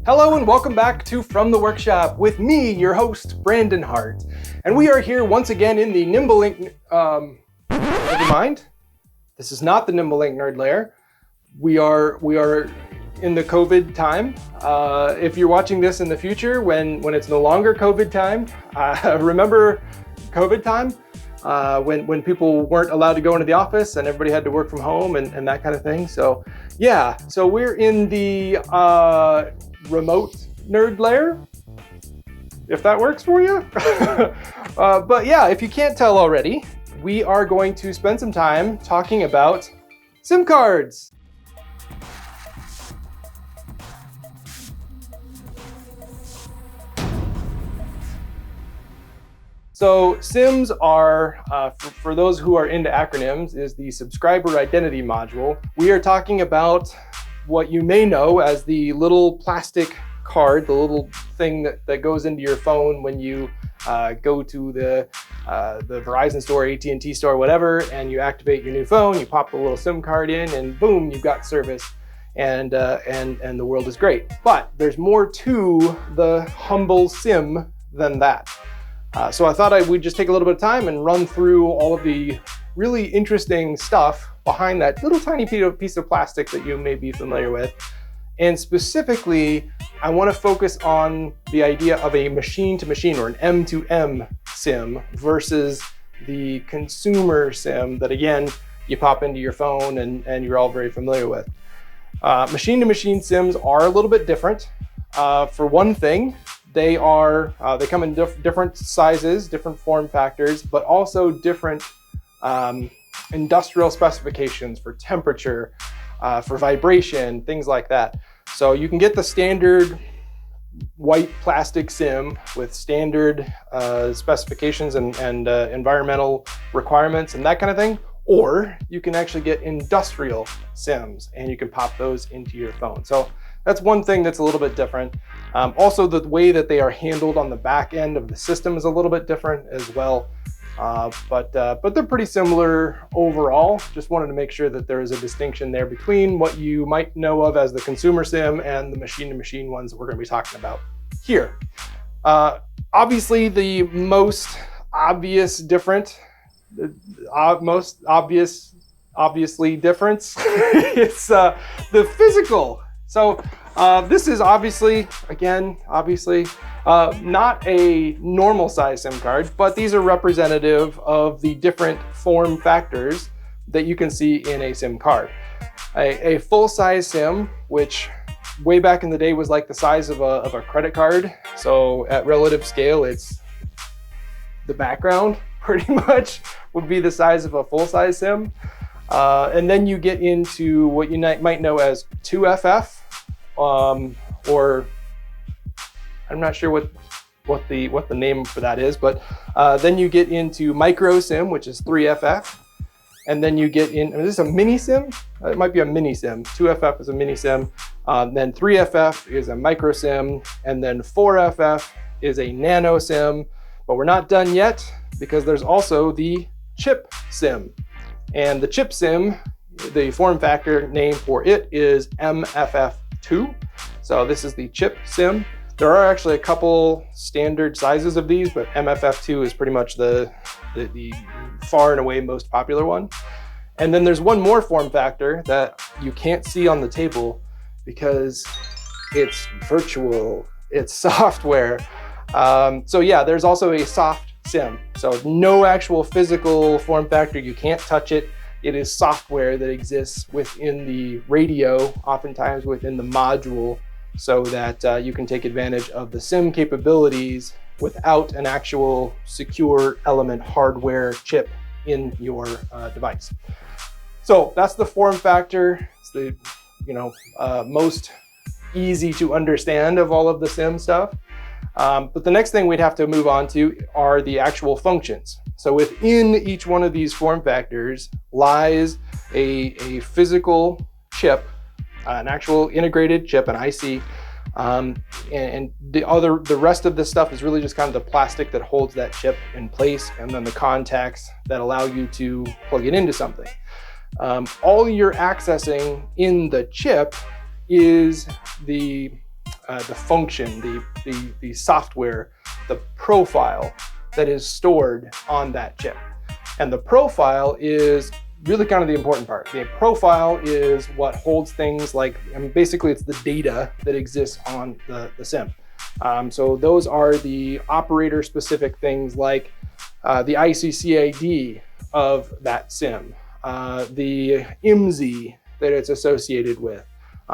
Hello and welcome back to From the Workshop with me, your host, Brandon Hart. And we are here once again in the NimbleLink, never mind. This is not the NimbleLink Nerd Lair. We are in the COVID time. If you're watching this in the future, when it's no longer COVID time, remember COVID time? When people weren't allowed to go into the office and everybody had to work from home and that kind of thing. So yeah, so we're in the remote nerd lair, if that works for you. But yeah, if you can't tell already, we are going to spend some time talking about SIM cards. So SIMs are, for those who are into acronyms, is the subscriber identity module. We are talking about what you may know as the little plastic card, the little thing that goes into your phone when you go to the Verizon store, AT&T store, whatever, and you activate your new phone, you pop the little SIM card in, and boom, you've got service, and the world is great. But there's more to the humble SIM than that. So I thought we'd just take a little bit of time and run through all of the really interesting stuff behind that little tiny piece of plastic that you may be familiar with. And specifically, I want to focus on the idea of a machine-to-machine or an M2M SIM versus the consumer SIM that, again, you pop into your phone and you're all very familiar with. Machine-to-machine SIMs are a little bit different. For one thing, they come in different sizes, different form factors, but also different industrial specifications for temperature, for vibration, things like that. So you can get the standard white plastic SIM with standard specifications and environmental requirements and that kind of thing, or you can actually get industrial SIMs and you can pop those into your phone. So that's one thing that's a little bit different. Also, the way that they are handled on the back end of the system is a little bit different as well. But they're pretty similar overall. Just wanted to make sure that there is a distinction there between what you might know of as the consumer SIM and the machine-to-machine ones that we're going to be talking about here. Obviously, the most obvious difference obviously difference it's the physical. So this is obviously not a normal size SIM card, but these are representative of the different form factors that you can see in a SIM card. A full-size SIM, which way back in the day was like the size of a credit card. So at relative scale, it's the background pretty much would be the size of a full-size SIM. And then you get into what you might know as 2FF, or I'm not sure what the name for that is, but then you get into micro SIM, which is 3FF, and then you get in. Is this a mini SIM? It might be a mini SIM. 2FF is a mini SIM. Then 3FF is a micro SIM, and then 4FF is a nano SIM. But we're not done yet because there's also the chip SIM, and the chip SIM, the form factor name for it is MFF2. So this is the chip SIM. There are actually a couple standard sizes of these, but MFF2 is pretty much the far and away most popular one. And then there's one more form factor that you can't see on the table because it's virtual, it's software. So yeah, there's also a soft SIM. So no actual physical form factor, you can't touch it. It is software that exists within the radio, oftentimes within the module, so that you can take advantage of the SIM capabilities without an actual secure element hardware chip in your device. So that's the form factor. It's the most easy to understand of all of the SIM stuff. But the next thing we'd have to move on to are the actual functions. So within each one of these form factors lies a physical chip, an actual integrated chip, an IC, and the rest of this stuff is really just kind of the plastic that holds that chip in place, and then the contacts that allow you to plug it into something. All you're accessing in the chip is the the function, the software, the profile that is stored on that chip. And the profile is really kind of the important part. The profile is what holds things like, basically it's the data that exists on the SIM. So those are the operator specific things like the ICCID of that SIM, the IMSI that it's associated with,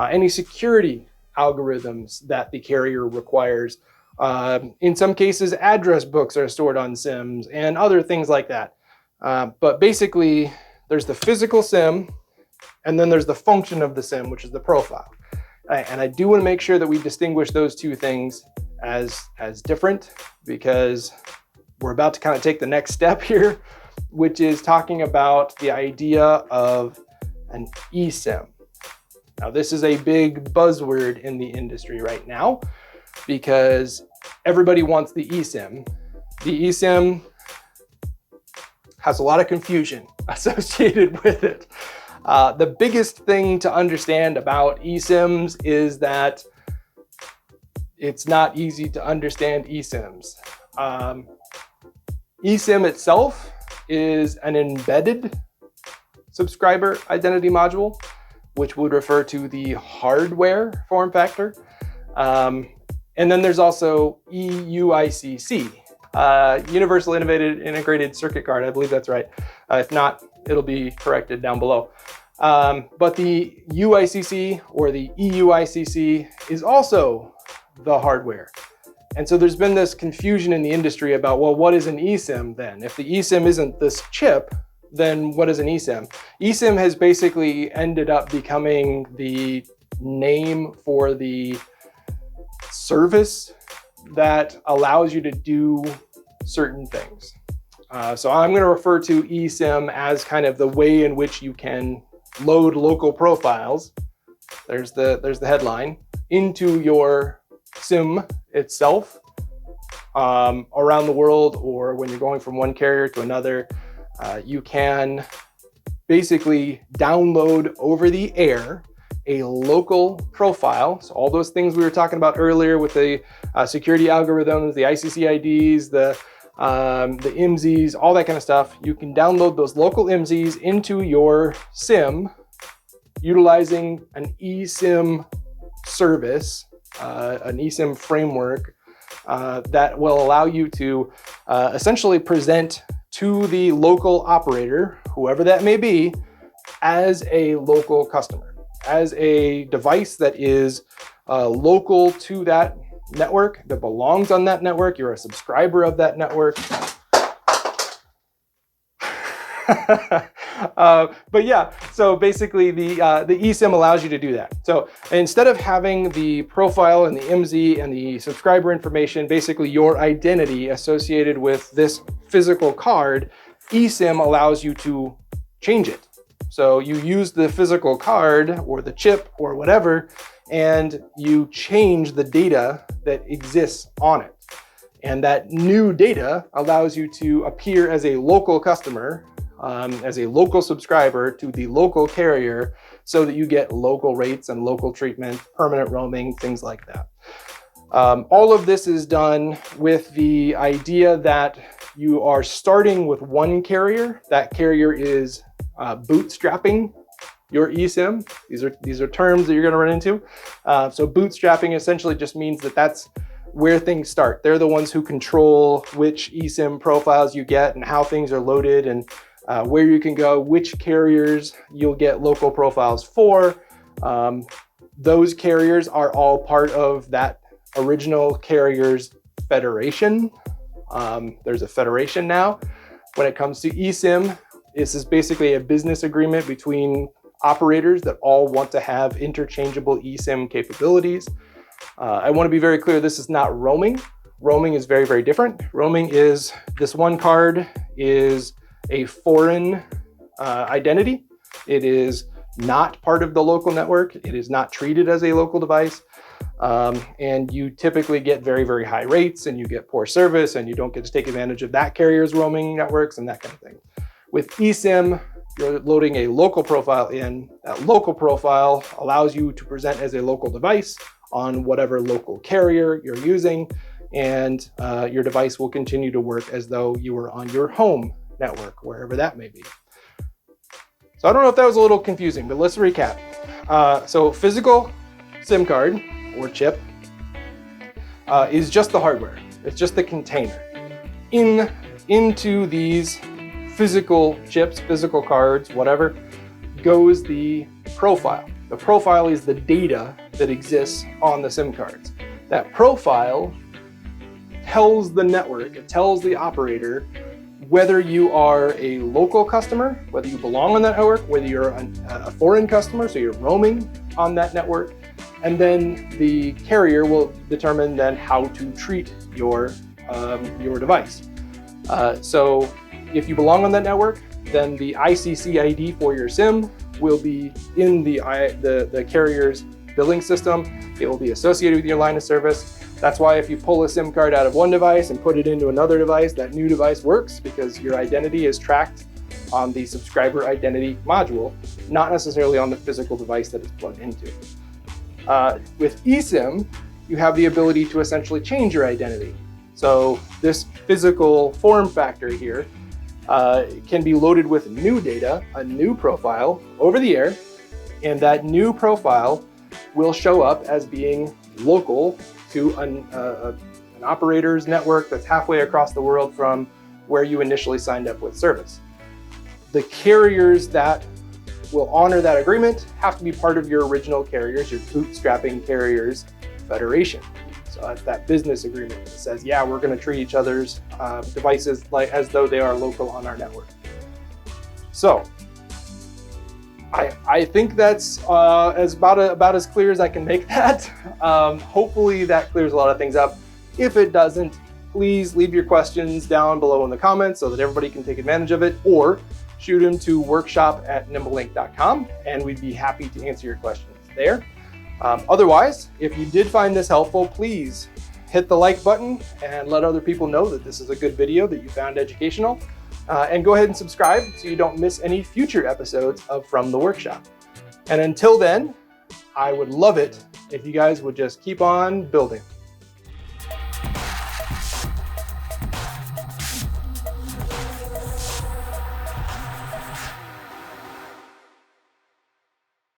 any security algorithms that the carrier requires. In some cases, address books are stored on SIMs and other things like that. But basically, there's the physical SIM, and then there's the function of the SIM, which is the profile. And I do want to make sure that we distinguish those two things as different, because we're about to kind of take the next step here, which is talking about the idea of an eSIM. Now, this is a big buzzword in the industry right now because everybody wants the eSIM. The eSIM has a lot of confusion associated with it. The biggest thing to understand about eSIMs is that it's not easy to understand eSIMs. eSIM itself is an embedded subscriber identity module, which would refer to the hardware form factor. And then there's also EUICC, Universal Integrated Circuit Card. I believe that's right. If not, it'll be corrected down below. But the UICC or the EUICC is also the hardware. And so there's been this confusion in the industry about, well, what is an eSIM then? If the eSIM isn't this chip, then what is an eSIM? eSIM has basically ended up becoming the name for the service that allows you to do certain things. So I'm going to refer to eSIM as kind of the way in which you can load local profiles. There's the headline into your SIM itself around the world, or when you're going from one carrier to another. You can basically download over the air a local profile. So all those things we were talking about earlier with the security algorithms, the ICCIDs, the IMSIs, all that kind of stuff. You can download those local IMSIs into your SIM utilizing an eSIM service, an eSIM framework that will allow you to essentially present to the local operator, whoever that may be, as a local customer, as a device that is local to that network, that belongs on that network. You're a subscriber of that network. But yeah, so basically the eSIM allows you to do that. So instead of having the profile and the IMSI and the subscriber information, basically your identity associated with this physical card, eSIM allows you to change it. So you use the physical card or the chip or whatever, and you change the data that exists on it. And that new data allows you to appear as a local customer, as a local subscriber to the local carrier, so that you get local rates and local treatment, permanent roaming, things like that. All of this is done with the idea that you are starting with one carrier. That carrier is bootstrapping your eSIM. These are terms that you're going to run into. So bootstrapping essentially just means that that's where things start. They're the ones who control which eSIM profiles you get and how things are loaded and where you can go, which carriers you'll get local profiles for. Those carriers are all part of that original carrier's federation. There's a federation now. When it comes to eSIM, this is basically a business agreement between operators that all want to have interchangeable eSIM capabilities. I want to be very clear, this is not roaming. Roaming is very, very different. Roaming is, this one card is a foreign identity. It is not part of the local network. It is not treated as a local device. And you typically get very, very high rates, and you get poor service, and you don't get to take advantage of that carrier's roaming networks and that kind of thing. With eSIM, you're loading a local profile in. That local profile allows you to present as a local device on whatever local carrier you're using, and your device will continue to work as though you were on your home network, wherever that may be. So I don't know if that was a little confusing, but let's recap. So physical SIM card or chip is just the hardware. It's just the container. Into these physical chips, physical cards, whatever, goes the profile. The profile is the data that exists on the SIM cards. That profile tells the network, it tells the operator whether you are a local customer, whether you belong on that network, whether you're a foreign customer, so you're roaming on that network, and then the carrier will determine then how to treat your device. So if you belong on that network, then the ICC ID for your SIM will be in the carrier's billing system. It will be associated with your line of service. That's why if you pull a SIM card out of one device and put it into another device, that new device works because your identity is tracked on the subscriber identity module, not necessarily on the physical device that it's plugged into. With eSIM, you have the ability to essentially change your identity. So this physical form factor here can be loaded with new data, a new profile over the air, and that new profile will show up as being local to an operator's network that's halfway across the world from where you initially signed up with service. The carriers that will honor that agreement have to be part of your original carriers, your bootstrapping carriers federation. So that's that business agreement that says, yeah, we're going to treat each other's devices as though they are local on our network. So I think that's about as clear as I can make that. Hopefully that clears a lot of things up. If it doesn't, please leave your questions down below in the comments so that everybody can take advantage of it, or shoot them to workshop@nimblelink.com and we'd be happy to answer your questions there. Otherwise, if you did find this helpful, please hit the like button and let other people know that this is a good video that you found educational. And go ahead and subscribe so you don't miss any future episodes of From the Workshop. And until then, I would love it if you guys would just keep on building.